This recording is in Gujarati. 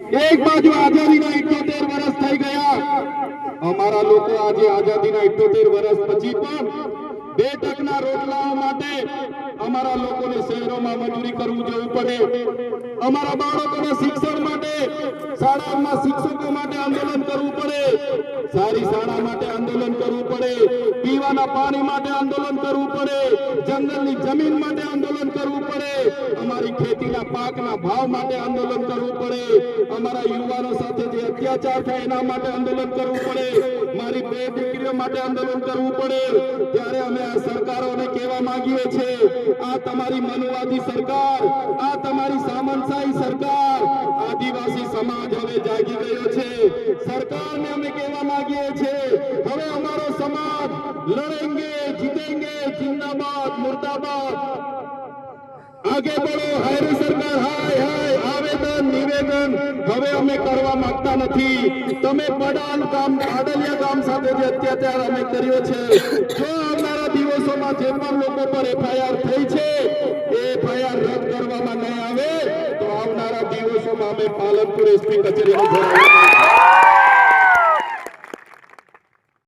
એક બાજુ આઝાદીના 78 વર્ષ થઈ ગયા, અમારા લોકો આજે આઝાદીના 78 વર્ષ પછી પણ 2 રોટલાઓ માટે અમારા લોકોને શહેરોમાં મજૂરી કરવું જવું પડે, અમારા બાળકોના શિક્ષણ માટે શાળામાં શિક્ષકો માટે આંદોલન કરવું પડે, સારી શાળા માટે આંદોલન કરવું પડે, પીવાના પાણી માટે આંદોલન કરવું પડે, જંગલની જમીન માટે આંદોલન કરવું પડે, અમારી ખેતીના પાકના ભાવ માટે આંદોલન કરવું પડે, અમારા યુવાનો સાથે જે અત્યાચાર થાય એના માટે આંદોલન કરવું પડે, મારી 2 દીકરીઓ માટે આંદોલન કરવું પડે। ત્યારે અમે આ સરકારોને કહેવા માંગીએ છીએ, આ તમારી મનુવાદી સરકાર, આ તમારી સામંતશાહી સરકાર, આદિવાસી સમાજ હવે જાગી ગયો છે। સરકારને અમે કહેવા માંગીએ છીએ, હવે અમારો સમાજ લડેંગે જીતેંગે, जिंदाबाद मुर्दाबाद, आगे बढ़ो, हायरे सरकार हाय हाय, आवेदन निवेदन હવે અમે કરવા માંગતા નથી। તમે પડાન ગામ આડલિયા ગામ સાથે જે અત્યાચાર અમે કર્યો છે, જો આવનારા દિવસોમાં જે પણ લોકો પર એફઆઈઆર થઈ છે એ એફઆઈઆર રદ કરવામાં નહીં આવે તો આવનારા દિવસોમાં અમે પાલનપુર એસપી કચેરીમાં